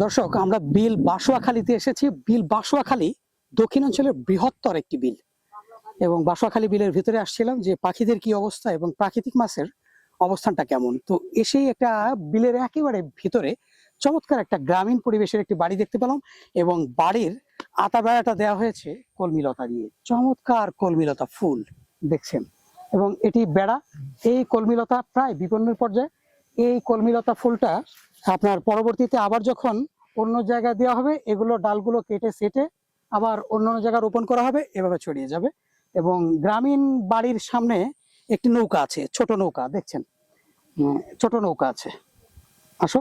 দর্শক, আমরা বিল বাসুয়াখালীতে এসেছি। বিল বাসুয়াখালী দক্ষিণাঞ্চলের বৃহত্তর একটি বিল এবং বাসুয়াখালী বিলের ভিতরে আসছিলাম যে পাখিদের কি অবস্থা এবং প্রাকৃতিক মাছের অবস্থানটা কেমন। তো এসেই একটা বিলের একেবারে ভিতরে চমৎকার একটা গ্রামীণ পরিবেশের একটি বাড়ি দেখতে পেলাম এবং বাড়ির আতা বেড়াটা দেওয়া হয়েছে কলমিলতা দিয়ে। চমৎকার কলমিলতা ফুল দেখছেন এবং এটি বেড়া। এই কলমিলতা প্রায় বিপন্নের পর্যায়ে। এই কলমিলতা ফুলটা আপনার পরবর্তীতে আবার যখন অন্য জায়গায় দেওয়া হবে, এগুলো ডালগুলো কেটে সেটে আবার অন্য জায়গায় রোপণ করা হবে, এভাবে ছড়িয়ে যাবে। এবং গ্রামীণ বাড়ির সামনে একটি নৌকা আছে, ছোট নৌকা দেখছেন, ছোট নৌকা আছে, আসো।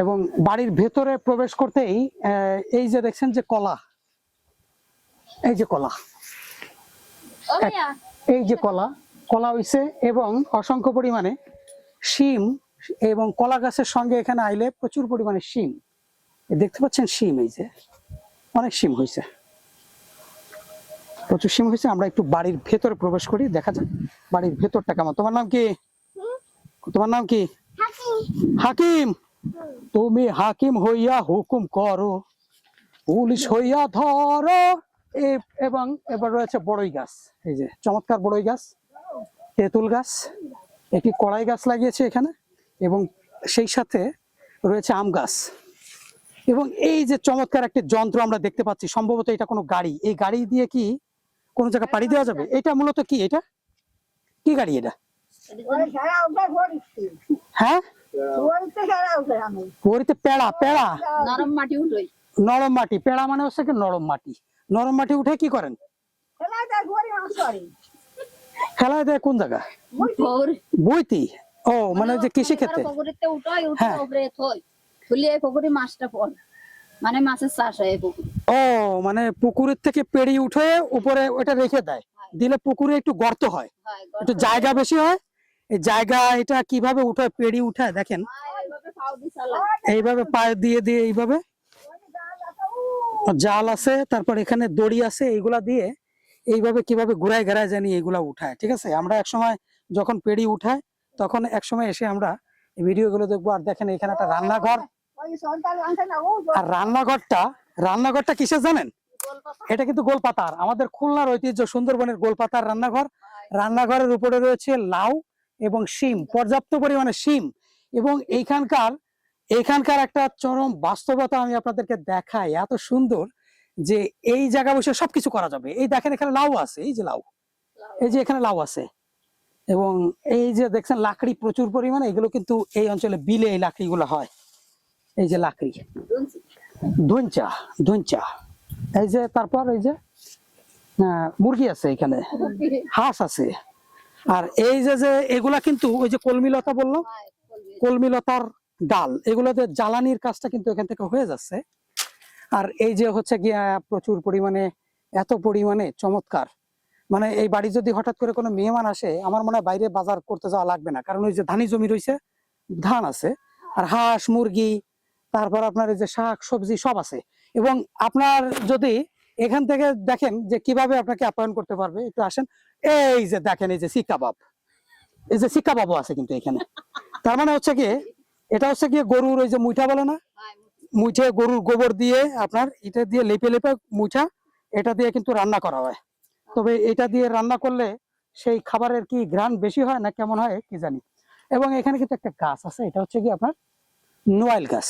এবং বাড়ির ভেতরে প্রবেশ করতেই এই যে দেখছেন যে কলা, এই যে কলা, এই যে কলা কলা হইছে এবং অসংখ্য পরিমাণে শিম এবং কলা গাছের সঙ্গে এখানে আইলে প্রচুর পরিমাণে শিম দেখতে পাচ্ছেন। শিম, এই যে অনেক শিম হয়েছে, প্রচুর শিম হয়েছে। আমরা একটু বাড়ির ভেতরে প্রবেশ করি, দেখা যাক বাড়ির ভেতরটা কেমন। তোমার নাম কি? তোমার নাম কি? হাকিম। তুমি হাকিম হইয়া হুকুম করো, পুলিশ হইয়া ধরো। এবং এবার রয়েছে বড়ই গাছ, এই যে চমৎকার বড়ই গাছ, তেঁতুল গাছ, একটি কড়াই গাছ লাগিয়েছে এখানে এবং সেই সাথে রয়েছে আম গাছ। এবং এই যে চমৎকার একটি যন্ত্র আমরা দেখতে পাচ্ছি, সম্ভবত এটা কোনো গাড়ি। এই গাড়ি দিয়ে কি কোনো জায়গায় পাড়ি দেওয়া যাবে? এটা মূলত কি, এটা কি গাড়ি? এটা হ্যাঁ, গড়িতে পেড়া, পেড়া নরম মাটি উঠোই। নরম মাটি, পেড়া মানে হচ্ছে কি নরম মাটি। নরম মাটি উঠে কি করেন? খেলায় দেয় কোন জায়গায়? বইতি। ও মানে যে কৃষি ক্ষেত্রে পুকুরিতে উঠাই, উঠে উপরে থই, তুলে পুকুরি মাছটা পড়, মানে মাছের চাষ হয় পুকুরে। ও মানে পুকুরের থেকে পেড়ি উঠে উপরে ওটা রেখে দেয়, দিলে পুকুরে একটু গর্ত হয়, একটু জায়গা বেশি হয়। এই জায়গা এটা কিভাবে উঠায়, পেড়ি উঠায় দেখেন, এইভাবে পায়ে দিয়ে দিয়ে এইভাবে জাল আছে, তারপর এখানে দড়ি আছে, এইগুলা দিয়ে এইভাবে কিভাবে ঘুরায় ঘেরায় জানি এইগুলা উঠায়। ঠিক আছে, আমরা একসময় যখন পেড়ি উঠায় তখন একসময় এসে আমরা এই ভিডিও গুলো দেখবো। আর দেখেন এখানে একটা রান্নাঘর, আর রান্নাঘরটা কিসের জানেন? এটা কিন্তু গোলপাতার, আমাদের খুলনার ঐতিহ্য সুন্দরবনের গোলপাতার রান্নাঘর। রান্নাঘরের উপরে রয়েছে লাউ এবং শিম, পর্যাপ্ত পরিমাণে শিম। এবং এইখানকার একটা চরম বাস্তবতা আমি আপনাদেরকে দেখাই, এত সুন্দর যে এই জায়গা বসে সবকিছু করা যাবে। এই দেখেন এখানে লাউ আছে, এই যে লাউ, এই যে এখানে লাউ আছে। এবং এই যে দেখছেন লাকড়ি প্রচুর পরিমাণে, এগুলো কিন্তু এই অঞ্চলে বিলে এই লাকড়িগুলো হয়। এই যে লাকড়ি, ধুঞ্চা ধুঞ্চা, এই যে তারপর এই যে মুরগি আছে, এখানে হাঁস আছে। আর এই যে যে এগুলা কিন্তু ওই যে কলমিলতা বললো, কলমিলতার ডাল, এগুলোতে জ্বালানির কাজটা কিন্তু এখান থেকে হয়ে যাচ্ছে। আর এই যে হচ্ছে গিয়া প্রচুর পরিমাণে, এত পরিমাণে চমৎকার, মানে এই বাড়ি যদি হঠাৎ করে কোনো মেহমান আসে, আমার মনে হয় বাইরে বাজার করতে যাওয়া লাগবে না, কারণ ওই যে ধানি জমি রয়েছে, ধান আছে, আর হাঁস মুরগি, তারপর আপনার এই যে শাক সবজি সব আছে। এবং আপনার যদি এখান থেকে দেখেন যে কিভাবে আপনাকে আপ্যায়ন করতে পারবে, একটু আসেন। এই যে দেখেন এই যে শিকাবাব, এই যে শিকাবাবও আছে কিন্তু এখানে। তার মানে হচ্ছে কি, এটা হচ্ছে কি গরুর ওই যে মুইঠা বলে না, মুইঠে গরুর গোবর দিয়ে আপনার এটা দিয়ে লেপে লেপে মুইঠা, এটা দিয়ে কিন্তু রান্না করা হয়। তবে এটা দিয়ে রান্না করলে সেই খাবারের কি ঘ্রাণ বেশি হয় না কেমন হয় কি জানি। এবং এখানে কিন্তু একটা গাছ আছে, এটা হচ্ছে কি আপনার নোয়াইল গাছ,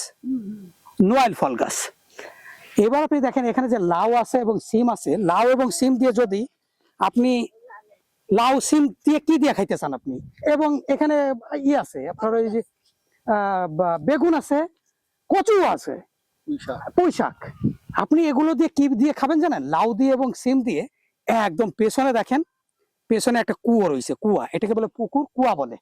নোয়াইল ফল গাছ। এবার আপনি দেখেন এখানে যে লাউ আছে এবং সিম আছে, লাউ এবং সিম দিয়ে যদি আপনি লাউ সিম দিয়ে কি দিয়ে খাইতে চান আপনি। এবং এখানে আছে আপনার ওই যে বেগুন আছে, কচু আছে, পুঁই শাক। আপনি এগুলো দিয়ে কি দিয়ে খাবেন জানেন? লাউ দিয়ে এবং সিম দিয়ে। একদম পেছনে দেখেন, পেছনে একটা কুয়ো রয়েছে, কুয়া, এটাকে বলে পুকুর, কুয়া বলে।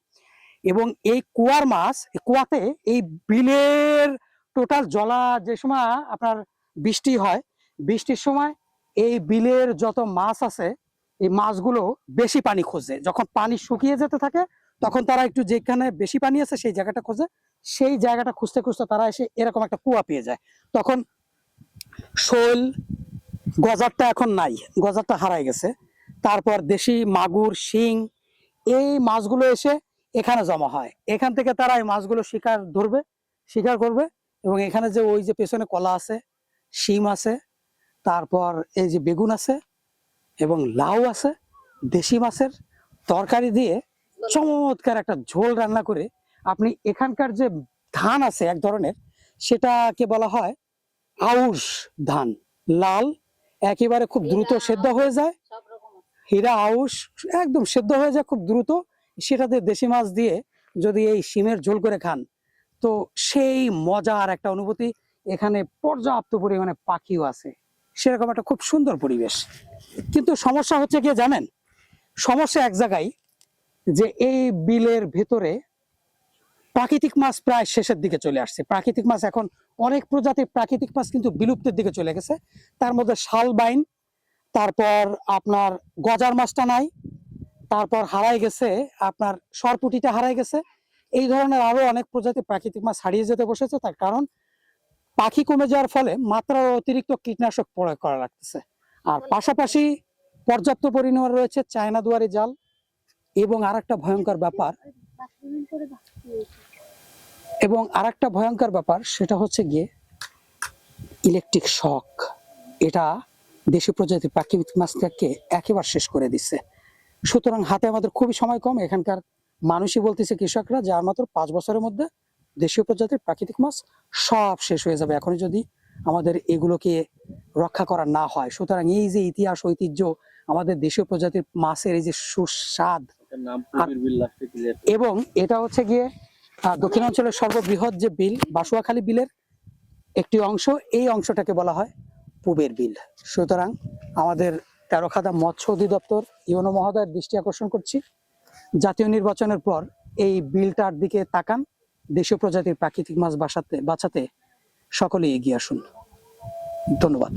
এবং এই কুয়ার মাছ, কুয়াতে এই বিলের টোটাল জলা, যে সময় আপনার বৃষ্টি হয়, বৃষ্টির সময় এই বিলের যত মাছ আছে, এই মাছগুলো বেশি পানি খোঁজে। যখন পানি শুকিয়ে যেতে থাকে তখন তারা একটু যেখানে বেশি পানি আছে সেই জায়গাটা খোঁজে, সেই জায়গাটা খুঁজতে খুঁজতে তারা এসে এরকম একটা কুয়া পেয়ে যায়। তখন শোল, গজারটা এখন নাই, গজারটা হারাই গেছে। তারপর দেশি মাগুর, শিং, এই মাছগুলো এসে এখানে জমা হয়। এখান থেকে তারা এই মাছগুলো শিকার ধরবে শিকার করবে। এবং এখানে যে ওই যে পেছনে কলা আছে, শিম আছে, তারপর এই যে বেগুন আছে এবং লাউ আছে, দেশি মাছের তরকারি দিয়ে চমৎকার একটা ঝোল রান্না করে আপনি এখানকার যে ধান আছে এক ধরনের, সেটাকে বলা হয় আউশ ধান, লাল, একেবারে খুব দ্রুত সেদ্ধ হয়ে যায়, সব রকম আছে। হীরা আউশ একদম সেদ্ধ হয়ে যায় খুব দ্রুত। সেটাতে দেশি মাছ দিয়ে যদি এই শিমের ঝোল করে খান, তো সেই মজার একটা অনুভূতি। এখানে পর্যাপ্ত পরিমাণে পাখিও আছে, সেরকম একটা খুব সুন্দর পরিবেশ। কিন্তু সমস্যা হচ্ছে কি জানেন, সমস্যা এক জায়গায়, যে এই বিলের ভেতরে প্রাকৃতিক মাছ প্রায় শেষের দিকে চলে আসছে। প্রাকৃতিক মাছ এখন অনেক প্রজাতির প্রাকৃতিক মাছ কিন্তু বিলুপ্তের দিকে চলে গেছে। তার মধ্যে শাল বাইন, তারপর আপনার গজার মাছটা নাই, তারপর হারাই গেছে আপনার সরপুটিটা হারাই গেছে। এই ধরনের আরো অনেক প্রজাতির প্রাকৃতিক মাছ হারিয়ে যেতে বসেছে, তার কারণ পাখি কমে যাওয়ার ফলে মাত্রার অতিরিক্ত কীটনাশক প্রয়োগ করা লাগতেছে। আর পাশাপাশি পর্যাপ্ত পরিমাণে রয়েছে চায়না দুয়ারি জাল, এবং আরেকটা ভয়ঙ্কর ব্যাপার, সেটা হচ্ছে গিয়ে ইলেকট্রিক শক। এটা দেশি প্রজাতির প্রাকৃতিক মাছটাকে একেবারে শেষ করে দিচ্ছে। সুতরাং হাতে আমাদের খুবই সময় কম। এখানকার মানুষই বলতেছে, কৃষকরা, যে আর মাত্র 5 বছরের মধ্যে দেশীয় প্রজাতির প্রাকৃতিক মাছ সব শেষ হয়ে যাবে এখনই যদি আমাদের এগুলোকে রক্ষা করা না হয়। সুতরাং এই যে ইতিহাস ঐতিহ্য, আমাদের দেশীয় প্রজাতির মাছের এই যে সুস্বাদ, এবং এটা হচ্ছে গিয়ে দক্ষিণাঞ্চলের সর্ববৃহৎ যে বিল, বাসুয়াখালী বিলের একটি অংশ, এই অংশটাকে বলা হয় পুবের বিল। সুতরাং আমাদের তেরোখাদা মৎস্য অধিদপ্তর ইউনো মহোদয়ের দৃষ্টি আকর্ষণ করছি, জাতীয় নির্বাচনের পর এই বিলটার দিকে তাকান, দেশীয় প্রজাতির প্রাকৃতিক মাছ বাঁচাতে সকলেই এগিয়ে আসুন। ধন্যবাদ।